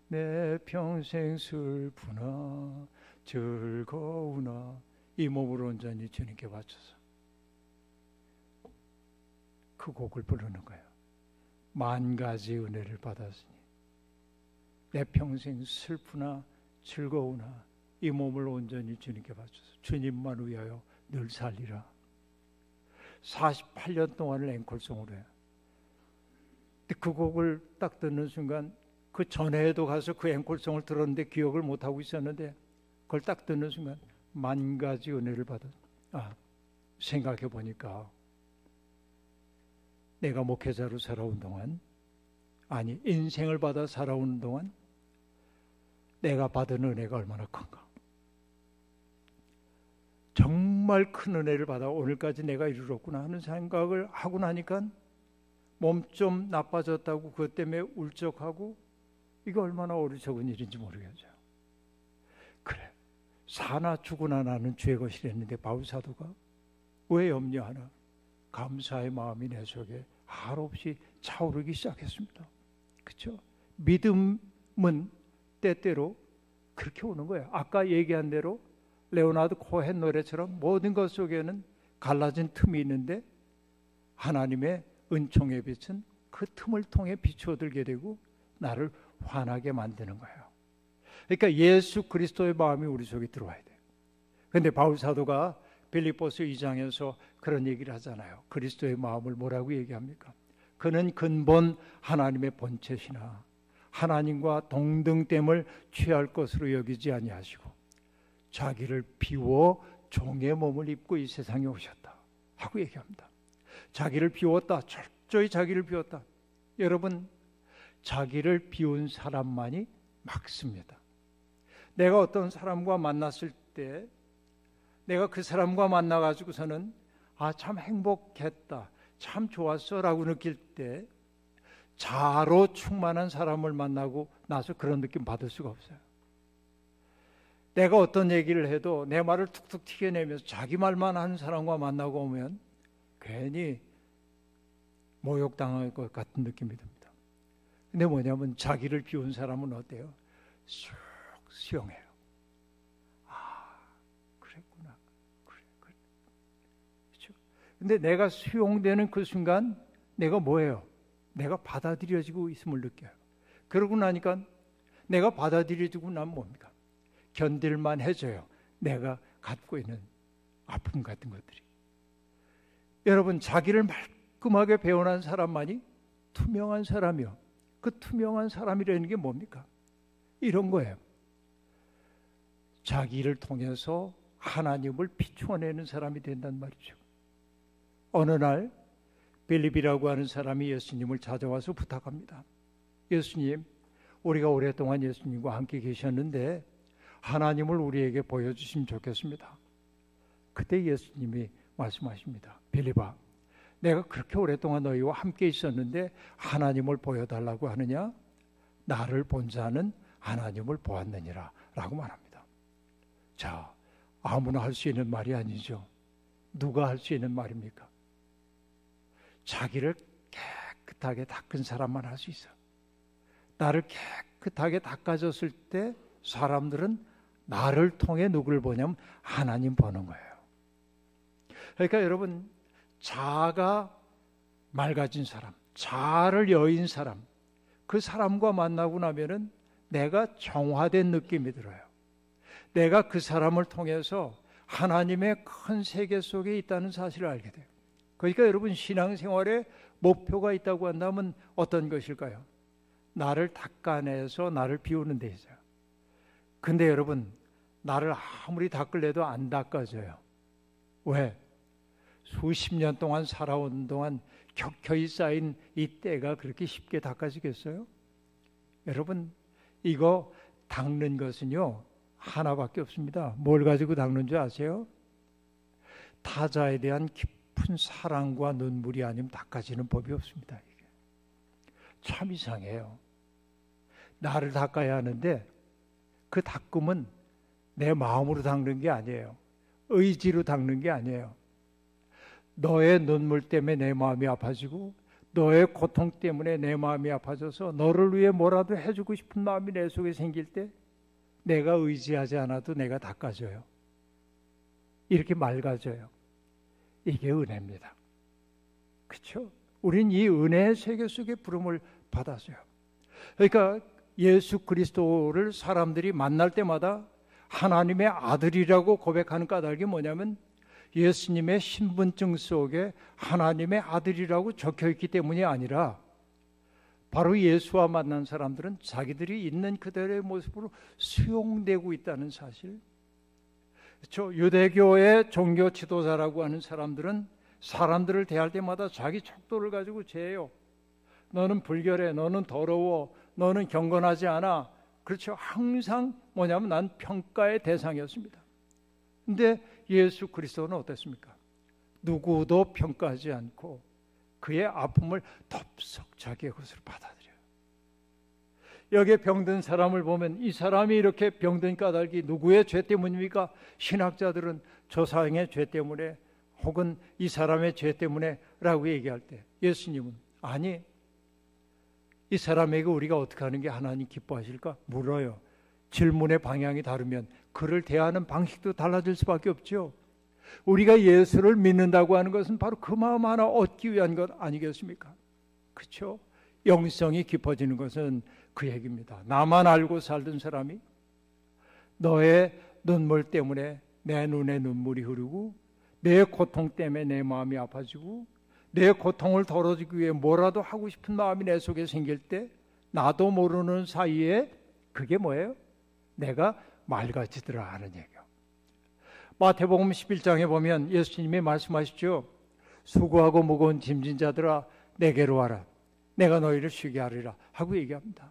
내 평생 슬프나 즐거우나 이 몸을 온전히 주님께 바쳐서 그 곡을 부르는 거예요. 만 가지 은혜를 받았으니 내 평생 슬프나 즐거우나 이 몸을 온전히 주님께 바쳐서 주님만 위하여 늘 살리라. 48년 동안을 앵콜송으로 해요. 근데 그 곡을 딱 듣는 순간 그 전에도 가서 그 앵콜송을 들었는데 기억을 못하고 있었는데 그걸 딱 듣는 순간 만 가지 은혜를 받아. 생각해 보니까 내가 목회자로 살아온 동안 아니 인생을 받아 살아오는 동안 내가 받은 은혜가 얼마나 큰가. 정말 큰 은혜를 받아 오늘까지 내가 이르렀구나 하는 생각을 하고 나니까 몸 좀 나빠졌다고 그것 때문에 울적하고 이거 얼마나 어리석은 일인지 모르겠어요. 그래 사나 죽으나 나는 주의 것이랬는데 바울 사도가 왜 염려하나? 감사의 마음이 내 속에 한없이 차오르기 시작했습니다. 그렇죠? 믿음은 때때로 그렇게 오는 거예요. 아까 얘기한 대로 레오나르도 코헨 노래처럼 모든 것 속에는 갈라진 틈이 있는데 하나님의 은총의 빛은 그 틈을 통해 비추어들게 되고 나를 환하게 만드는 거예요. 그러니까 예수 그리스도의 마음이 우리 속에 들어와야 돼요. 그런데 바울 사도가 빌립보서 2장에서 그런 얘기를 하잖아요. 그리스도의 마음을 뭐라고 얘기합니까? 그는 근본 하나님의 본체시나 하나님과 동등됨을 취할 것으로 여기지 아니하시고 자기를 비워 종의 몸을 입고 이 세상에 오셨다 하고 얘기합니다. 자기를 비웠다. 철저히 자기를 비웠다. 여러분 자기를 비운 사람만이 막습니다. 내가 어떤 사람과 만났을 때 내가 그 사람과 만나가지고서는 참 행복했다, 참 좋았어 라고 느낄 때 자로 충만한 사람을 만나고 나서 그런 느낌 받을 수가 없어요. 내가 어떤 얘기를 해도 내 말을 툭툭 튀겨내면서 자기 말만 하는 사람과 만나고 오면 괜히 모욕당할 것 같은 느낌이 듭니다. 근데 뭐냐면 자기를 비운 사람은 어때요? 쑥 수용해요. 그랬구나. 그래. 그렇죠? 근데 내가 수용되는 그 순간 내가 뭐예요? 내가 받아들여지고 있음을 느껴요. 그러고 나니까 내가 받아들여지고 나면 뭡니까? 견딜만 해져요. 내가 갖고 있는 아픔 같은 것들이. 여러분 자기를 말끔하게 배워난 사람만이 투명한 사람이요. 그 투명한 사람이라는 게 뭡니까? 이런 거예요. 자기를 통해서 하나님을 비추어내는 사람이 된단 말이죠. 어느 날 빌립이라고 하는 사람이 예수님을 찾아와서 부탁합니다. 예수님, 우리가 오랫동안 예수님과 함께 계셨는데 하나님을 우리에게 보여주시면 좋겠습니다. 그때 예수님이 말씀하십니다. 빌립아, 내가 그렇게 오랫동안 너희와 함께 있었는데 하나님을 보여달라고 하느냐? 나를 본 자는 하나님을 보았느니라 라고 말합니다. 자, 아무나 할 수 있는 말이 아니죠. 누가 할 수 있는 말입니까? 자기를 깨끗하게 닦은 사람만 할 수 있어요. 나를 깨끗하게 닦아줬을 때 사람들은 나를 통해 누구를 보냐면 하나님 보는 거예요. 그러니까 여러분, 자아가 맑아진 사람, 자아를 여인 사람, 그 사람과 만나고 나면은 내가 정화된 느낌이 들어요. 내가 그 사람을 통해서 하나님의 큰 세계 속에 있다는 사실을 알게 돼요. 그러니까 여러분, 신앙생활에 목표가 있다고 한다면 어떤 것일까요? 나를 닦아내서 나를 비우는 데 있어요. 근데 여러분, 나를 아무리 닦을래도 안 닦아져요. 왜? 수십 년 동안 살아온 동안 켜켜이 쌓인 이 때가 그렇게 쉽게 닦아지겠어요? 여러분, 이거 닦는 것은요 하나밖에 없습니다. 뭘 가지고 닦는 줄 아세요? 타자에 대한 깊은 사랑과 눈물이 아니면 닦아지는 법이 없습니다. 이게 참 이상해요. 나를 닦아야 하는데 그 닦음은 내 마음으로 닦는 게 아니에요. 의지로 닦는 게 아니에요. 너의 눈물 때문에 내 마음이 아파지고 너의 고통 때문에 내 마음이 아파져서 너를 위해 뭐라도 해주고 싶은 마음이 내 속에 생길 때 내가 의지하지 않아도 내가 닦아져요. 이렇게 맑아져요. 이게 은혜입니다. 그렇죠? 우린 이 은혜의 세계 속에 부름을 받았어요. 그러니까 예수 그리스도를 사람들이 만날 때마다 하나님의 아들이라고 고백하는 까닭이 뭐냐면 예수님의 신분증 속에 하나님의 아들이라고 적혀있기 때문이 아니라 바로 예수와 만난 사람들은 자기들이 있는 그대로의 모습으로 수용되고 있다는 사실. 그렇죠? 유대교의 종교 지도자라고 하는 사람들은 사람들을 대할 때마다 자기 척도를 가지고 죄요. 너는 불결해, 너는 더러워, 너는 경건하지 않아. 그렇죠? 항상 뭐냐면 난 평가의 대상이었습니다. 근데 예수 그리스도는 어땠습니까? 누구도 평가하지 않고 그의 아픔을 덥석 자기의 것으로 받아들여요. 여기에 병든 사람을 보면 이 사람이 이렇게 병든 까닭이 누구의 죄 때문입니까? 신학자들은 조상의 죄 때문에 혹은 이 사람의 죄 때문에 라고 얘기할 때 예수님은 아니, 이 사람에게 우리가 어떻게 하는 게 하나님 기뻐하실까? 물어요. 질문의 방향이 다르면 그를 대하는 방식도 달라질 수밖에 없죠. 우리가 예수를 믿는다고 하는 것은 바로 그 마음 하나 얻기 위한 것 아니겠습니까? 그렇죠? 영성이 깊어지는 것은 그 얘기입니다. 나만 알고 살던 사람이 너의 눈물 때문에 내 눈에 눈물이 흐르고 내 고통 때문에 내 마음이 아파지고 내 고통을 덜어주기 위해 뭐라도 하고 싶은 마음이 내 속에 생길 때 나도 모르는 사이에 그게 뭐예요? 내가 맑아지더라 하는 얘기예요. 마태복음 11장에 보면 예수님이 말씀하시죠. 수고하고 무거운 짐진 자들아 내게로 와라. 내가 너희를 쉬게 하리라 하고 얘기합니다.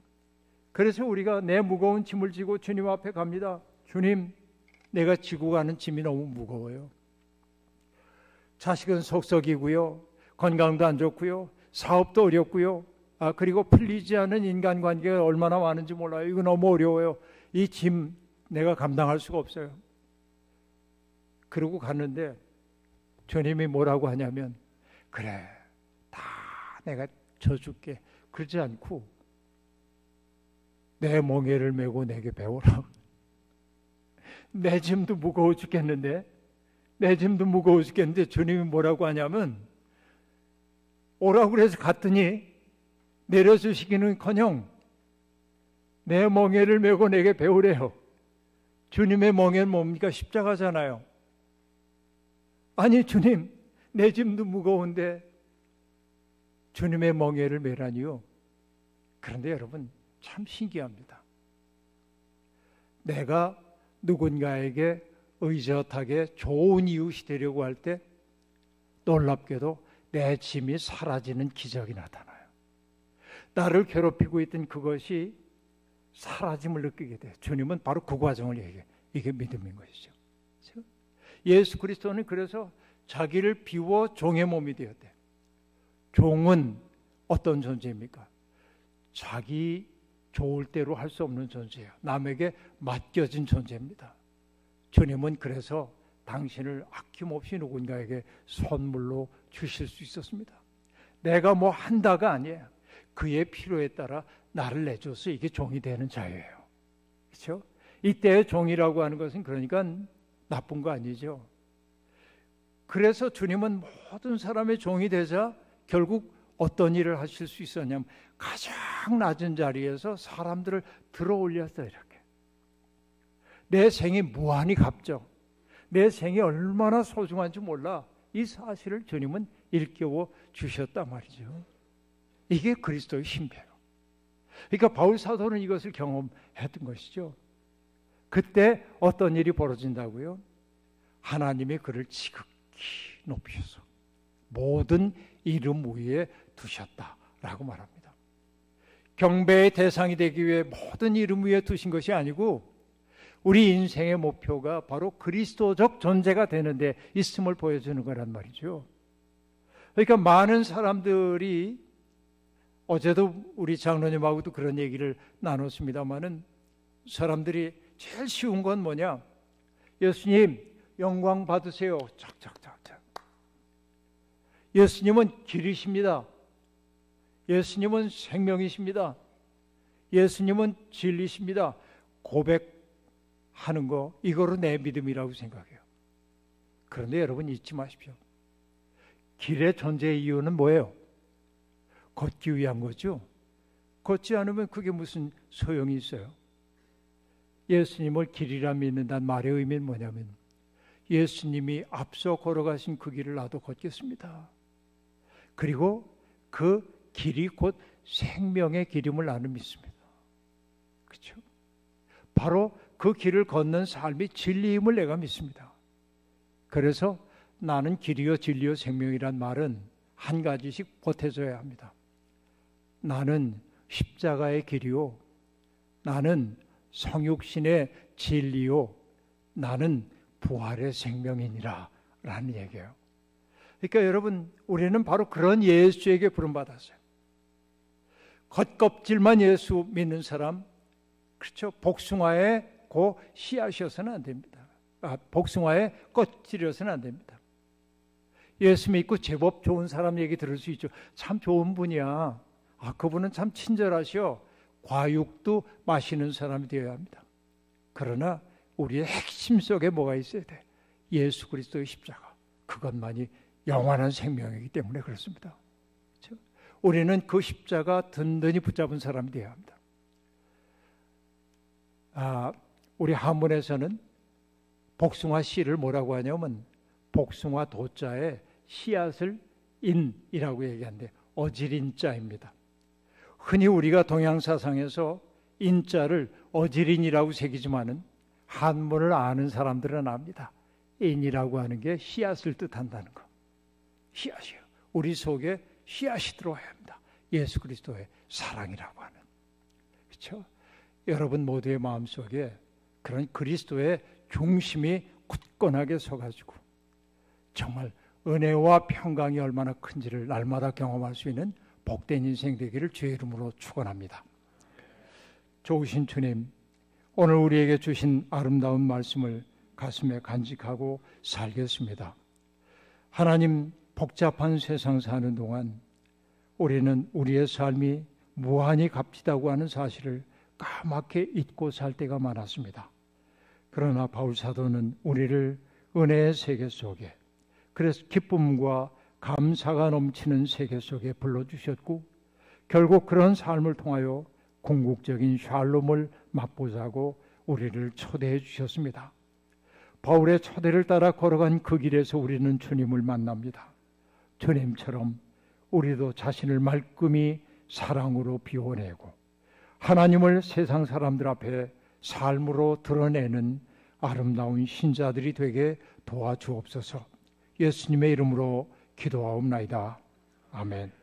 그래서 우리가 내 무거운 짐을 지고 주님 앞에 갑니다. 주님, 내가 지고 가는 짐이 너무 무거워요. 자식은 속썩이고요. 건강도 안 좋고요. 사업도 어렵고요. 그리고 풀리지 않은 인간관계가 얼마나 많은지 몰라요. 이거 너무 어려워요. 이 짐 내가 감당할 수가 없어요. 그러고 갔는데 주님이 뭐라고 하냐면 그래, 다 내가 져줄게. 그러지 않고 내 멍에를 메고 내게 배우라고. 내 짐도 무거워 죽겠는데 주님이 뭐라고 하냐면 오라고 그래서 갔더니 내려주시기는커녕 내 멍에를 메고 내게 배우래요. 주님의 멍에는 뭡니까? 십자가잖아요. 아니 주님, 내 짐도 무거운데 주님의 멍에를 메라니요. 그런데 여러분 참 신기합니다. 내가 누군가에게 의젓하게 좋은 이웃이 되려고 할 때 놀랍게도 내 짐이 사라지는 기적이 나타나요. 나를 괴롭히고 있던 그것이 사라짐을 느끼게 돼요. 주님은 바로 그 과정을 얘기해요. 이게 믿음인 것이죠. 예수 그리스도는 그래서 자기를 비워 종의 몸이 되었대요. 종은 어떤 존재입니까? 자기 좋을 대로 할 수 없는 존재예요. 남에게 맡겨진 존재입니다. 주님은 그래서 당신을 아낌없이 누군가에게 선물로 주실 수 있었습니다. 내가 뭐 한다가 아니에요. 그의 필요에 따라 나를 내줘서 이게 종이 되는 자유예요. 그렇죠? 이때의 종이라고 하는 것은 그러니까 나쁜 거 아니죠. 그래서 주님은 모든 사람의 종이 되자 결국 어떤 일을 하실 수 있었냐면 가장 낮은 자리에서 사람들을 들어 올렸어요. 이렇게 내 생이 무한히 값죠. 내 생이 얼마나 소중한지 몰라. 이 사실을 주님은 일깨워 주셨단 말이죠. 이게 그리스도의 신비예요. 그러니까 바울 사도는 이것을 경험했던 것이죠. 그때 어떤 일이 벌어진다고요? 하나님이 그를 지극히 높이셔서 모든 이름 위에 두셨다라고 말합니다. 경배의 대상이 되기 위해 모든 이름 위에 두신 것이 아니고 우리 인생의 목표가 바로 그리스도적 존재가 되는데 있음을 보여주는 거란 말이죠. 그러니까 많은 사람들이 어제도 우리 장로님하고도 그런 얘기를 나눴습니다마는 사람들이 제일 쉬운 건 뭐냐? 예수님 영광 받으세요. 착착착착. 예수님은 길이십니다. 예수님은 생명이십니다. 예수님은 진리십니다. 고백하는 거 이거로 내 믿음이라고 생각해요. 그런데 여러분 잊지 마십시오. 길의 존재의 이유는 뭐예요? 걷기 위한 거죠. 걷지 않으면 그게 무슨 소용이 있어요? 예수님을 길이라 믿는다는 말의 의미는 뭐냐면 예수님이 앞서 걸어가신 그 길을 나도 걷겠습니다. 그리고 그 길이 곧 생명의 길임을 나는 믿습니다. 그렇죠? 바로 그 길을 걷는 삶이 진리임을 내가 믿습니다. 그래서 나는 길이요 진리요 생명이란 말은 한 가지씩 보태줘야 합니다. 나는 십자가의 길이요, 나는 성육신의 진리요, 나는 부활의 생명이니라 라는 얘기예요. 그러니까 여러분 우리는 바로 그런 예수에게 부름받았어요. 겉껍질만 예수 믿는 사람, 그렇죠? 복숭아의 그 씨앗이어서는 안 됩니다. 복숭아의 껍질이어서는 안 됩니다. 예수 믿고 제법 좋은 사람 얘기 들을 수 있죠. 참 좋은 분이야. 그분은 참 친절하시오. 과육도 마시는 사람이 되어야 합니다. 그러나 우리의 핵심 속에 뭐가 있어야 돼? 예수 그리스도의 십자가. 그것만이 영원한 생명이기 때문에 그렇습니다. 그렇죠? 우리는 그 십자가 든든히 붙잡은 사람이 되어야 합니다. 우리 한문에서는 복숭아 씨를 뭐라고 하냐면 복숭아 도자에 씨앗을 인이라고 얘기하는데 어지린자입니다. 흔히 우리가 동양사상에서 인자를 어지린이라고 새기지만은 한문을 아는 사람들은 압니다. 인이라고 하는 게 씨앗을 뜻한다는 거. 씨앗이에요. 우리 속에 씨앗이 들어와야 합니다. 예수 그리스도의 사랑이라고 하는. 그렇죠? 여러분 모두의 마음속에 그런 그리스도의 중심이 굳건하게 서가지고 정말 은혜와 평강이 얼마나 큰지를 날마다 경험할 수 있는 복된 인생 되기를 주의 이름으로 축원합니다. 좋으신 주님, 오늘 우리에게 주신 아름다운 말씀을 가슴에 간직하고 살겠습니다. 하나님, 복잡한 세상 사는 동안 우리는 우리의 삶이 무한히 값지다고 하는 사실을 까맣게 잊고 살 때가 많았습니다. 그러나 바울 사도는 우리를 은혜의 세계 속에, 그래서 기쁨과 감사가 넘치는 세계 속에 불러주셨고 결국 그런 삶을 통하여 궁극적인 샬롬을 맛보자고 우리를 초대해 주셨습니다. 바울의 초대를 따라 걸어간 그 길에서 우리는 주님을 만납니다. 주님처럼 우리도 자신을 말끔히 사랑으로 비워내고 하나님을 세상 사람들 앞에 삶으로 드러내는 아름다운 신자들이 되게 도와주옵소서. 예수님의 이름으로 기도하옵나이다. 아멘.